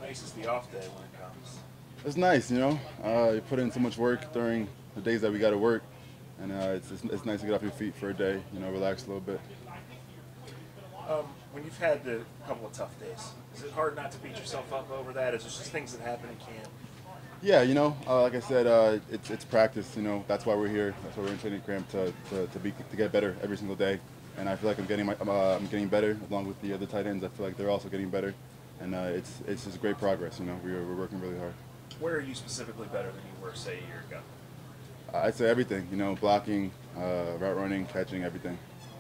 nice is the off day when it comes? It's nice, you know. You put in so much work during the days that we got to work, and it's nice to get off your feet for a day, you know, relax a little bit. When you've had a couple of tough days, is it hard not to beat yourself up over that? Is it just things that happen in camp? Yeah, you know, like I said, it's practice. You know, that's why we're here. That's why we're in training camp to get better every single day. And I feel like I'm getting better along with the other tight ends. I feel like they're also getting better, and it's just great progress. You know, we're working really hard. Where are you specifically better than you were, say, a year ago? I'd say everything. You know, blocking, route running, catching, everything.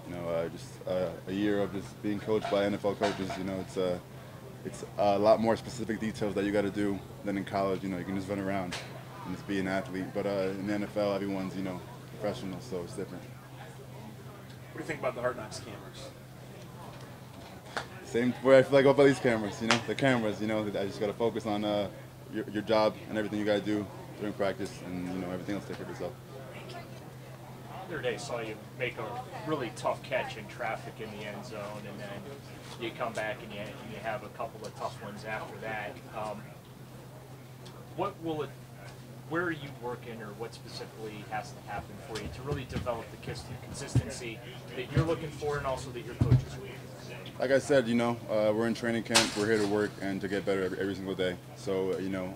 You know, just a year of just being coached by NFL coaches. You know, it's a lot more specific details that you got to do than in college. You know, you can just run around and just be an athlete. But in the NFL, everyone's, you know, professional, so it's different. What do you think about the Hard Knocks cameras? Same way I feel like about these cameras. You know, the cameras. You know, I just got to focus on your job and everything you got to do during practice, and you know, everything else take care of itself. The other day saw you make a really tough catch in traffic in the end zone, and then you come back and you have a couple of tough ones after that. Where are you working, or what specifically has to happen for you to really develop the consistency that you're looking for, and also that your coaches are looking for? Like I said, you know, we're in training camp. We're here to work and to get better every single day. So, you know,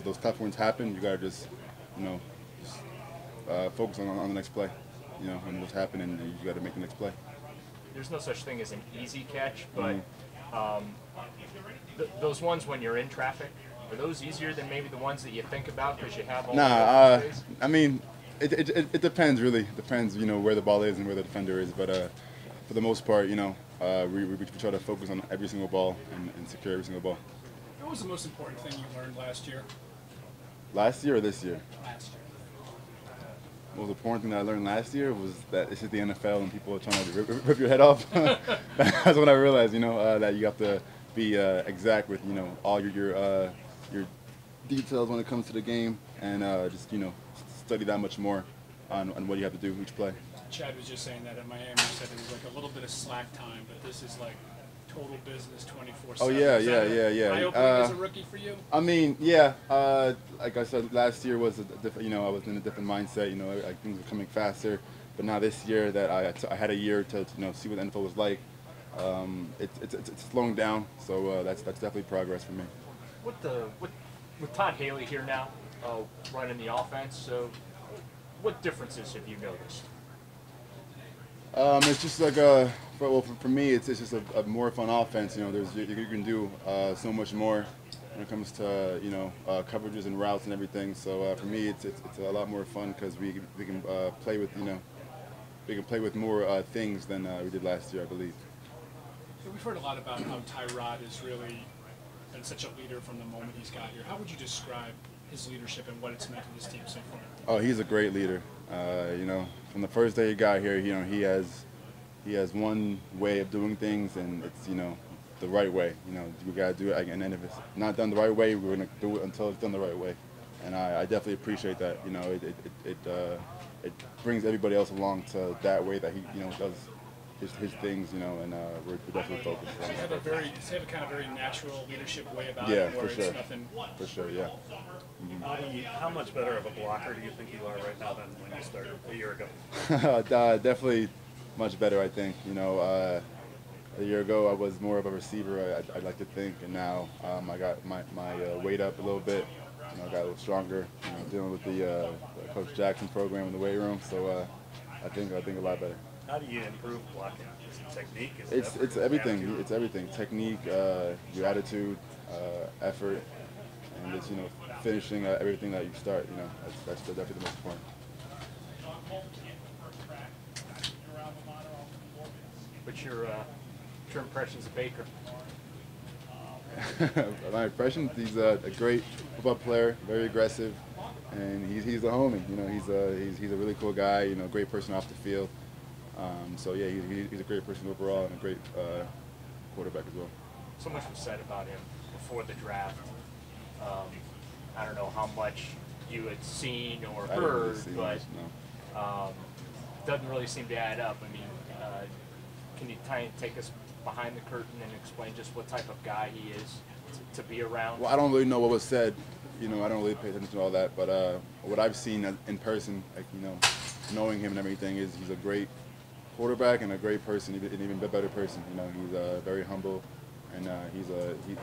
those tough ones happen. You gotta just, you know, focus on the next play. You know, and what's happening, and you got to make the next play. There's no such thing as an easy catch, but those ones when you're in traffic, are those easier than maybe the ones that you think about because you have all the space? I mean, it depends really. It depends, you know, where the ball is and where the defender is. But for the most part, you know, we try to focus on every single ball and secure every single ball. What was the most important thing you learned last year? Last year or this year? Last year. The most important thing that I learned last year was that this is the NFL and people are trying to rip your head off. That's when I realized, you know, that you have to be exact with, you know, all your details when it comes to the game, and just, you know, study that much more on what you have to do each play. Chad was just saying that at Miami, you said it was like a little bit of slack time, but this is like total business 24/7. Oh yeah. Eye-opening as a rookie for you? I mean, yeah. Like I said, last year was a different. You know, I was in a different mindset. You know, things were coming faster. But now this year that I had a year to, you know, see what the NFL was like. It's slowing down. So that's definitely progress for me. With Todd Haley here now, running the offense, so what differences have you noticed? It's just like for me, it's just a more fun offense. You know, you can do so much more when it comes to, you know, coverages and routes and everything. So for me, it's a lot more fun because we can play with, you know, we can play with more things than we did last year, I believe. So we've heard a lot about how Tyrod is really been such a leader from the moment he's got here. How would you describe his leadership and what it's meant to this team so far? Oh, he's a great leader. You know, from the first day he got here, you know, he has one way of doing things, and it's, you know, the right way. You know, we gotta do it, and then if it's not done the right way, we're gonna do it until it's done the right way. And I definitely appreciate that. You know, it brings everybody else along to that way that he, you know, does his things, you know, and we're definitely focused. Does he have a kind of very natural leadership way about Yeah, it? for sure. Nothing... For sure, yeah. How much better of a blocker do you think you are right now than when you started a year ago? Definitely much better, I think. You know, a year ago I was more of a receiver, I'd like to think, and now I got my weight up a little bit. You know, I got a little stronger. You know, dealing with the Coach Jackson program in the weight room, so I think a lot better. How do you improve blocking? Is it technique? It's everything. It's everything. Technique, your attitude, effort, and just, you know, finishing everything that you start. You know, that's definitely the most important. What's your impressions of Baker? My impression: he's a great football player, very aggressive, and he's a homie. You know, he's a really cool guy. You know, great person off the field. So yeah, he's a great person overall and a great quarterback as well. So much was said about him before the draft. I don't know how much you had seen or heard, but doesn't really seem to add up. I mean, can you take us behind the curtain and explain just what type of guy he is? to be around? Well, I don't really know what was said. You know, I don't really pay attention to all that. But what I've seen in person, like, you know, knowing him and everything, is he's a great quarterback and a great person, an even better person. You know, he's very humble, and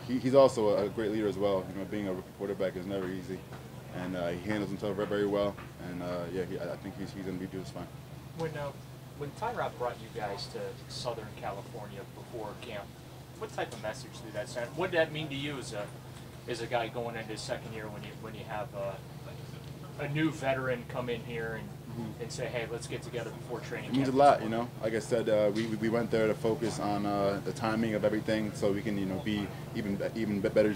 he's also a great leader as well. You know, being a quarterback is never easy, and he handles himself very, very well. And yeah, I think he's going to be just fine. When Tyrod brought you guys to Southern California before camp, what type of message did that send? What did that mean to you as a guy going into his second year when you have a new veteran come in here and say, hey, let's get together before training camp? It means a lot, you know. Like I said, we went there to focus on the timing of everything, so we can, you know, be even better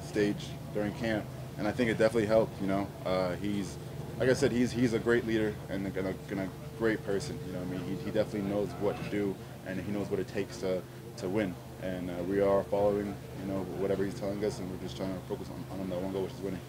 stage during camp. And I think it definitely helped. You know, he's, like I said, he's a great leader and a great person. You know, I mean, he definitely knows what to do, and he knows what it takes to win. And we are following, you know, whatever he's telling us, and we're just trying to focus on that one goal, which is winning.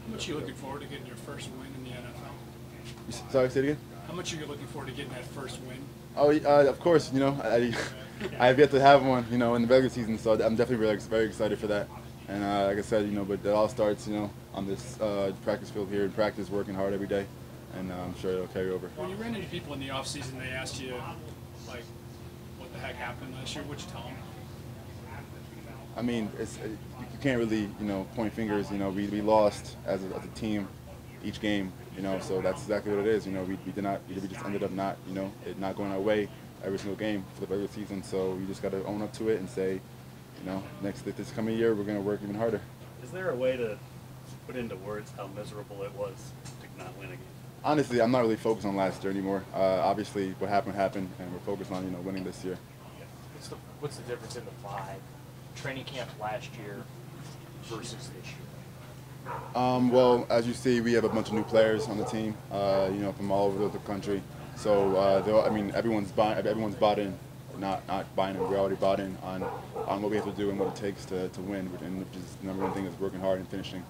How much are you looking forward to getting your first win in the NFL? Sorry, say it again? How much are you looking forward to getting that first win? Oh, of course, you know, I have yet to have one, you know, in the regular season, so I'm definitely very excited for that. And like I said, you know, but it all starts, you know, on this practice field here in practice, working hard every day, and I'm sure it'll carry over. When you ran into people in the offseason, they asked you, like, what the heck happened last year? What'd you tell them? I mean, you can't really, you know, point fingers. You know, we lost as a team each game. You know, so that's exactly what it is. You know, we just ended up not, you know, it not going our way every single game for the regular season. So we just got to own up to it and say, you know, this coming year we're going to work even harder. Is there a way to put into words how miserable it was to not win a game? Honestly, I'm not really focused on last year anymore. Obviously, what happened, and we're focused on, you know, winning this year. What's the difference in the vibe? Training camp last year versus this year? Well, as you see, we have a bunch of new players on the team, you know, from all over the country. So, I mean, everyone's bought in, not buying in. We're already bought in on what we have to do and what it takes to win. And which is the number one thing is working hard and finishing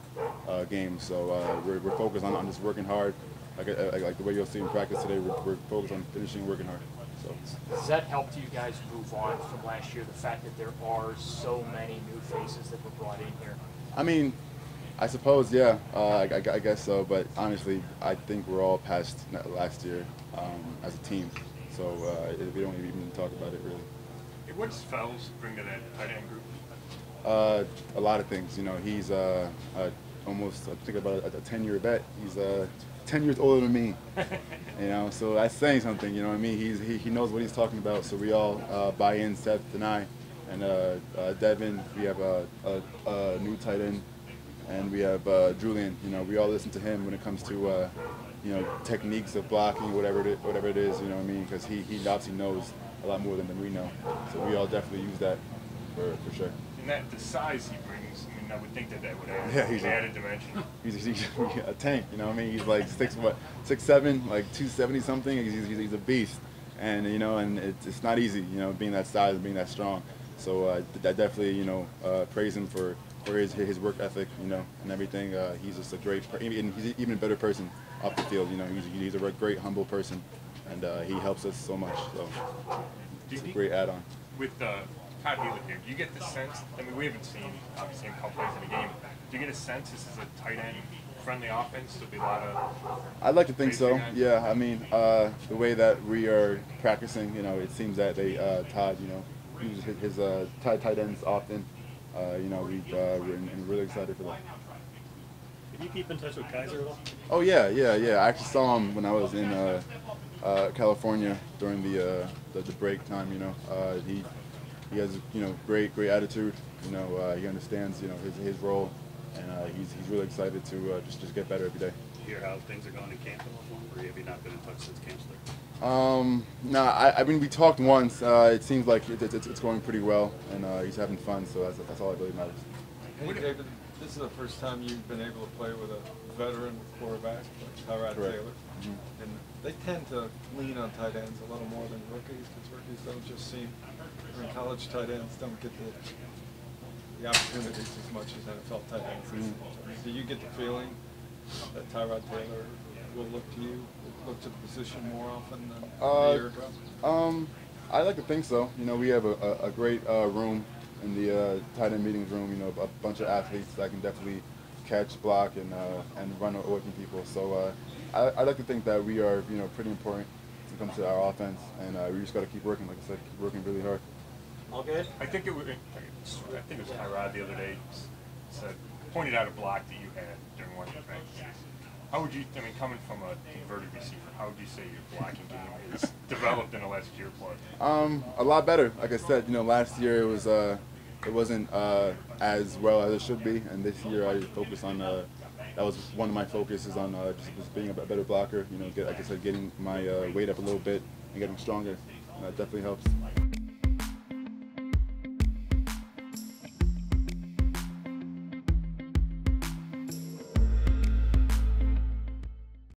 games. So we're focused on just working hard, like the way you'll see in practice today. We're focused on finishing and working hard. So. Does that help you guys move on from last year? The fact that there are so many new faces that were brought in here. I mean, I suppose, yeah. I guess so. But honestly, I think we're all past last year as a team. So we don't even talk about it really. Hey, what does Fells bring to that tight end group? A lot of things. You know, he's almost, I think about a 10-year vet. He's 10 years older than me. You know, so that's saying something. You know what I mean? He knows what he's talking about. So we all buy in, Seth and I, and Devin. We have a new tight end, and we have Julian. You know, we all listen to him when it comes to you know, techniques of blocking, whatever it is. You know what I mean? Because he obviously knows a lot more than we know. So we all definitely use that for sure. And the size he brings, I mean, I would think that would add he's an added dimension. He's a tank, you know what I mean? He's like 6'7", like 270 something. He's a beast, and you know, and it's not easy, you know, being that size and being that strong. So I definitely, you know, praise him for his work ethic, you know, and everything. He's just a great, and he's even a better person off the field. You know, he's a great, humble person, and he helps us so much. So it's a great add-on. With Todd Healy here, do you get the sense, I mean, we haven't seen, obviously, a couple plays in the game. Do you get a sense this is a tight end friendly offense? There'll be a lot of... I'd like to think so, yeah. I mean, the way that we are practicing, you know, it seems that Todd, you know, uses his tight ends often. You know, we're really excited for that. Did you keep in touch with Kaiser at all? Oh, yeah. I actually saw him when I was in California during the break time, you know. He has, you know, great attitude. You know, he understands, you know, his role, and he's really excited to just get better every day. Do you hear how things are going in camp in Oklahoma, or have you not been in touch since camp started? No, I mean, we talked once. It seems like it's going pretty well, and he's having fun, so that's all that really matters. Hey, David, this is the first time you've been able to play with a veteran quarterback like Tyrod Taylor. Mm-hmm. And they tend to lean on tight ends a little more than rookies, because rookies don't just seem, I mean, college tight ends don't get the opportunities as much as NFL tight ends. Mm-hmm. Do you get the feeling that Tyrod Taylor will look to you, look to the position more often than a year ago? I like to think so. You know, we have a great room, in the tight end meetings room, you know, a bunch of athletes that can definitely catch, block, and run away from people. So I like to think that we are, you know, pretty important when it comes to our offense, and we just got to keep working. Like I said, keep working really hard. All good? I think it was Tyrod the other day said, pointed out a block that you had during one of the practices. How would you, I mean, coming from a converted receiver, how would you say your blocking game is developed in the last year plus? A lot better. Like I said, you know, last year it wasn't as well as it should be, and this year I focused on that was one of my focuses on just being a better blocker. You know, like I said, getting my weight up a little bit and getting stronger. That definitely helps.